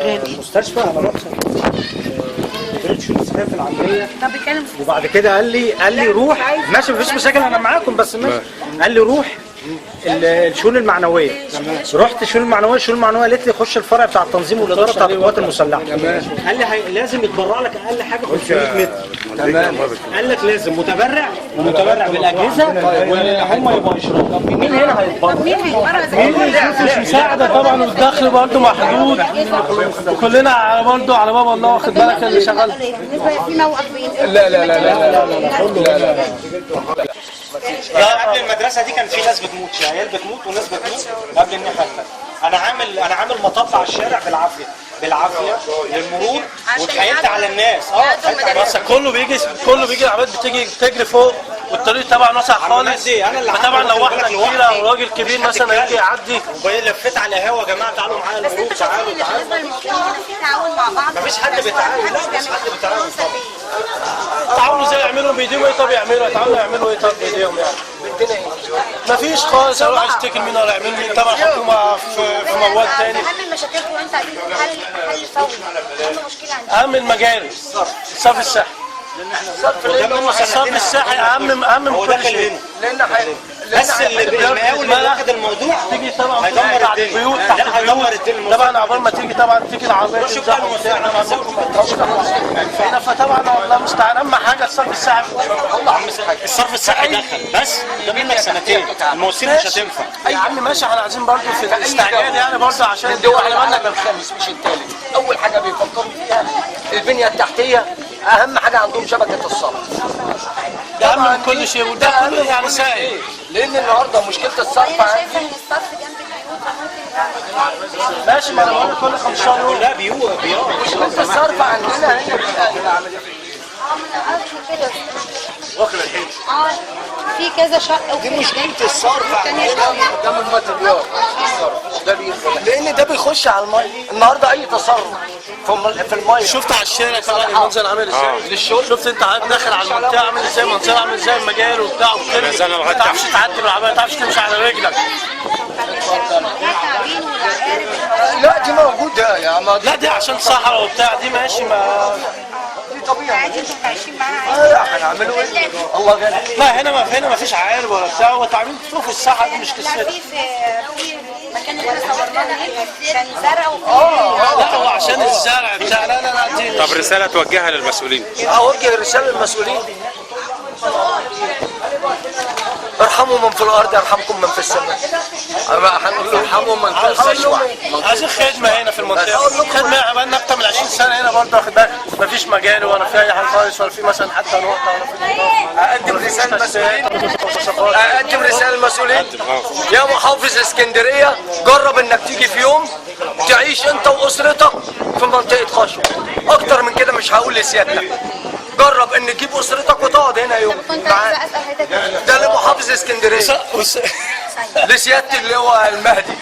المستشفى انا رحت شو اسمها في العمليه. طب بيتكلم وبعد كده قال لي روح ماشي مفيش مشاكل انا معاكم بس ماشي. قال لي روح الشؤون المعنويه. رحت الشؤون المعنويه قالت لي خش الفرع بتاع التنظيم والاداره بتاع القوات المسلحه. قال لي لازم يتبرع لك اقل حاجه 500 متر. تمام. قال لك لازم متبرع بالاجهزه واللي هم يبقوا يشربوا. طب مين هنا هيتبرع؟ مين هيتبرع؟ مين مش مساعده طبعا والدخل برضه محدود وكلنا برضه على باب الله واخد بالك اللي شغال. بالنسبه في موقف لا لا لا لا لا لا لا قبل المدرسه دي كان في ناس بتموت، عيال بتموت وناس بتموت قبل الناحيه الثانيه. انا عامل مطب على الشارع بالعافيه للمرور واتحايلت على الناس. بس كله بيجي العربيات بتيجي تجري فوق والطريق طبعا واسع خالص. طبعا لو واحده كبيره او راجل كبير مثلا يجي يعدي. لفيت على القهوه يا جماعه تعالوا معايا المرور تعالوا بالنسبه للمواطنين هنا في تعاون مع بعض. مفيش حد بيتعاون. لا مفيش حد بيتعاون طبعا. تعاونوا ازاي يعملوا بايديهم ايه؟ طب يعملوا يعملوا ايه؟ طب بايديهم يعني مفيش خالص. اروح اشتكي مين ولا يعمل مين؟ طبعا الحكومه في موال تاني. اهم المشاكل وانت عايزين حل فوري. اهم مشكله عندنا اهم المجال الصرف الصحي. الصرف الصحي اهم من كل شيء. بس المقاول اللي واخد الموضوع تيجي طبعا هيدمر تحت البيوت تحت البيوت طبعا عقبال ما تيجي طبعا تيجي العربيه تمسحها هنا. فطبعا والله المستعان اهم حاجه الصرف الصحي. الصرف الصحي دخل بس ده منك سنتين المواسير مش هتنفع. يا عم ماشي احنا عايزين برضه في الاستعجال يعني برضه عشان الدول احنا بالنا الخامس مش الثالث. اول حاجه بيفكروا فيها البنيه التحتيه، اهم حاجه عندهم شبكه الصرف. ده اهم من كل شيء وده كله يعني سائل. لان النهارده مشكله الصرف انا شايفه ان الصرف جنب البيوت ممكن يعمل ماشي ما انا بقول كل 15 يوم. لا بيوت مشكله الصرف عندنا هي كده واخد الحين في كذا شقه دي مشكله الصرف عندنا قدام الماتريال. الصرف ده لان ده بيخش على الميه. النهارده اي تصرف في الميه شفت على الشارع طبعا المنظر عامل ازاي للشغل. شفت انت داخل على المنطقه عامل ازاي، المنظر عامل ازاي، المجال وبتاع وكده. ما تعرفش تعدي بالعربيه، ما تعرفش تمشي على رجلك. لا دي موجوده يا عم. لا دي عشان صحراء وبتاع دي ماشي ما دي طبيعي. عادي انتوا عايشين معانا هنعملوا ايه؟ الله غني. لا هنا ما فيش عيال ولا بتاع. هو تعميم في الصحراء دي مش لا قصتها. في مكان اللي احنا صورناه هناك كان زرع لا هو عشان الزرع بتاع. لا دي طب رسالة توجهها للمسؤولين. اوجه رساله للمسؤولين ارحموا من في الارض يرحمكم من في السماء. ارحموا من في السشوع. عايزين خدمه هنا في المنطقه. خدمه بقالنا اكتر من 20 سنه هنا برضه واخد بالك. مفيش مجال ولا في اي حاجه خالص ولا في مثلا حتى نقطه ولا في اقدم رساله للمسؤولين. اقدم رساله للمسؤولين يا محافظ اسكندريه، جرب انك تيجي في يوم تعيش انت واسرتك في منطقه خشوع. اكتر من كده مش هقول لسيادتك. جرب ان تجيب اسرتك وتقعد هنا يوم معاك. ده لمحافظ اسكندريه لسياده اللواء المهدي.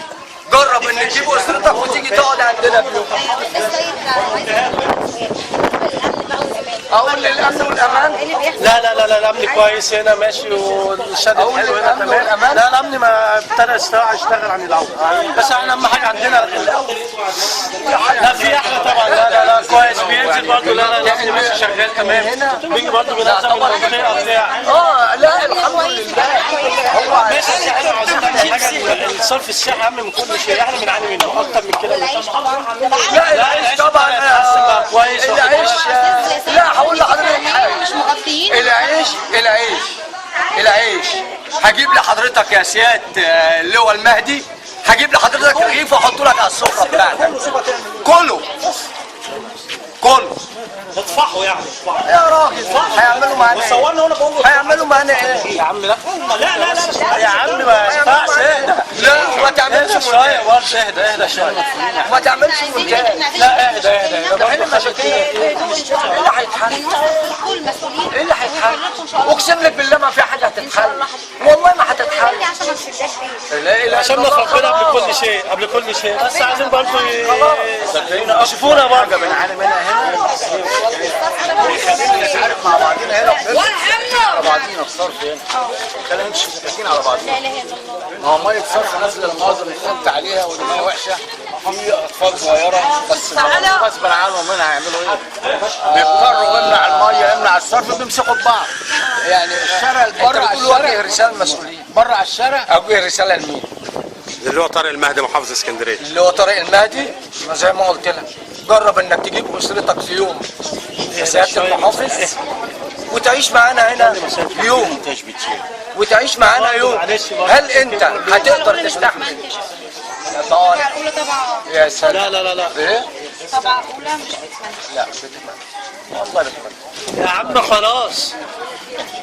جرب ان تجيب اسرتك وتيجي تقعد عندنا في يوم. اقول للامن والامان. لا الامن كويس هنا ماشي والشد حلو هنا تمام. لا الامن ما ابتدى يشتغل عن الاول. بس احنا اهم حاجه عندنا لا في احلى طبعا. لا كويس بينزل برضه. لا الامن ماشي شغال تمام. بيجي برضه بينزل المنطقه بتاع. لا الحمد لله. هو ماشي احنا عايزين نعمل حاجه. الصرف الصحي اهم من كل شيء. احنا بنعاني منه اكتر من كده. لا العيش طبعا كويس. العيش لا هقول لحضرتك حاجه. مش مغطيين العيش هجيب لحضرتك يا سياده اللواء المهدي. هجيب لحضرتك رغيف واحطه لك على السفره بتاعتك. كله اطفحوا يعني يا راجل. هيعملوا معانا صورنا وانا بقول هيعملوا معانا ايه؟ يا عم لا لا يا عم ما ينفعش. اهدى. لا ما تعملش شويه برضه. اهدى شويه. ما تعملش مونتاج. لا اهدى ده برضه مشاكل. ايه اللي هيتحل؟ ايه اللي هيتحل؟ اقسم لك بالله ما في حاجه هتتحل. والله ما هتتحل. عشان نخرج قبل كل شيء بس عايزين برضه يشوفونا برضه. بنعاني منها هنا. خلينا نتعارف مع بعضينا هنا على بعضينا في صرف هنا. خلينا نمشي متفقين على بعضينا. لا اله الا الله. ما هو ميه صرف نازله المناظر اللي خدت عليها والميه وحشه في اطفال صغيره بس غصب عنهم هنا هيعملوا ايه؟ بيضطروا يمنع الميه يمنع الصرف بيمسكوا ببعض. يعني الشارع بره على الشارع رساله المسؤولين بره على الشارع. اوجه رساله لمين؟ اللي هو طارق المهدي محافظ اسكندريه. اللي هو طارق المهدي. زي ما قلت لك جرب انك تجيب اسرتك في يوم يا سياده المحافظ وتعيش معانا هنا يوم وتعيش معانا يوم. هل انت هتقدر تستحمل؟ طبعا اولى طبعا. يا سلام. لا لا لا لا ايه؟ طبعا اولى مش لا بتمنى والله بتمنى. يا عم خلاص.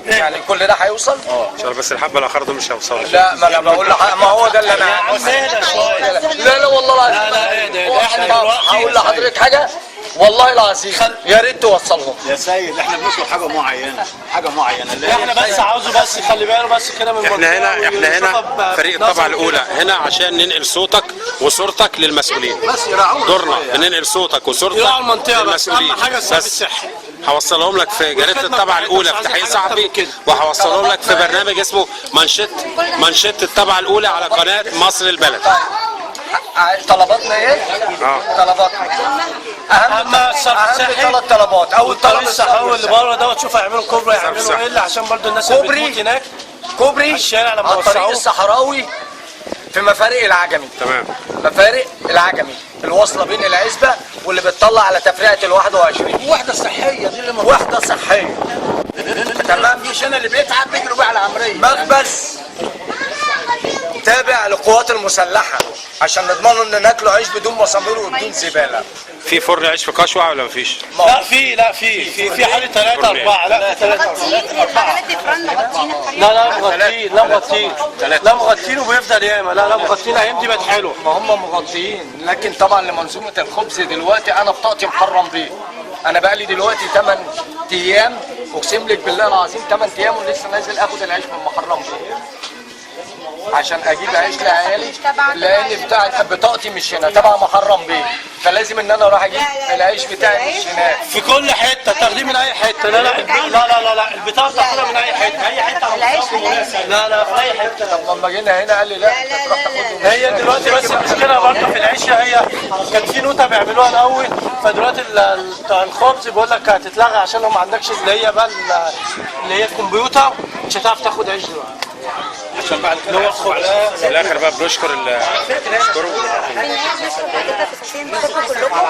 يعني كل ده هيوصل؟ ان شاء الله، بس الحبه الاخر دول مش هيوصلوا. لا ما انا بقول لك ما هو ده اللي انا يا عم اهدى شويه. لا لا والله العظيم. لا لا اهدى واحد احنا دلوقتي هقول لحضرتك حاجه والله العظيم يا ريت توصلهم. يا سيد احنا بنطلب حاجه معينه اللي هي احنا بس عاوزه بس خلي باله بس كده من احنا هنا المنطقة فريق الطبعه الاولى هنا عشان ننقل صوتك وصورتك للمسؤولين. بس يراعونا دورنا شوية. بننقل صوتك وصورتك يراعوا المنطقة بس، للمسؤولين. أهم حاجة الصرف بس الصحي. هوصلهم لك في جريده والخدمة الطبعه بتاعتنا، الاولى مش في عايزين تحقيق حاجة أكتر صحفي، من كده. وهوصلهم لك في برنامج اسمه منشط الطبعه الاولى على قناه مصر البلد. طلباتنا ايه؟ طلباتنا اهم الصرف الصحي. 3 طلبات. اول والطريق طلب الصحراوي اللي بره دوت شوف هيعملوا كوبري هيعملوا ايه اللي عشان برضه الناس اللي كوبري. بتموت هناك. كوبري الشارع لما على الطريق وسعوه. الصحراوي في مفارق العجمي. تمام. مفارق العجمي الواصله بين العزبه واللي بتطلع على تفرقه ال 21. وحده صحيه دي اللي وحده صحيه. تمام. مش انا اللي بيتعب بيجروا بقى على العمريه. مخبز تابع للقوات المسلحه عشان نضمنوا ان ناكلوا عيش بدون مسامير وبدون زباله. في فرن عيش في قشوع ولا مفيش؟ لا في حوالي 3 4 لا 3 الحاجات دي فرن مغطيين الطريق. لا مغطين وبيفضل ياما. لا مغطين الايام دي بقت حلوه. ما هم مغطيين لكن طبعا لمنظومه الخبز دلوقتي انا بطاقتي محرم بيه. انا بقى لي دلوقتي 8 ايام اقسم لك بالله العظيم 8 ايام ولسه نازل اخد العيش من محرم بيه عشان اجيب عيش لعيالي لان بتاعت بطاقتي مش هنا تبع محرم بيه فلازم ان انا اروح اجيب العيش بتاعي مش هناك. في كل حته تاخديه من اي حته. لا البطاقه تاخدها من اي حته لا في اي حته. طب لما جينا هنا قال لي لا تروح تاخدهم. هي دلوقتي بس المشكله برضه في العيشه هي كان في نوته بيعملوها الاول فدلوقتي الخبز بيقول لك هتتلغى عشان لو ما عندكش اللي هي بقى اللي هي الكمبيوتر مش هتعرف تاخد عيش دلوقتي. عشان بعد كده يحصل عليها. في الاخر بقى بنشكر الناس بس كلكم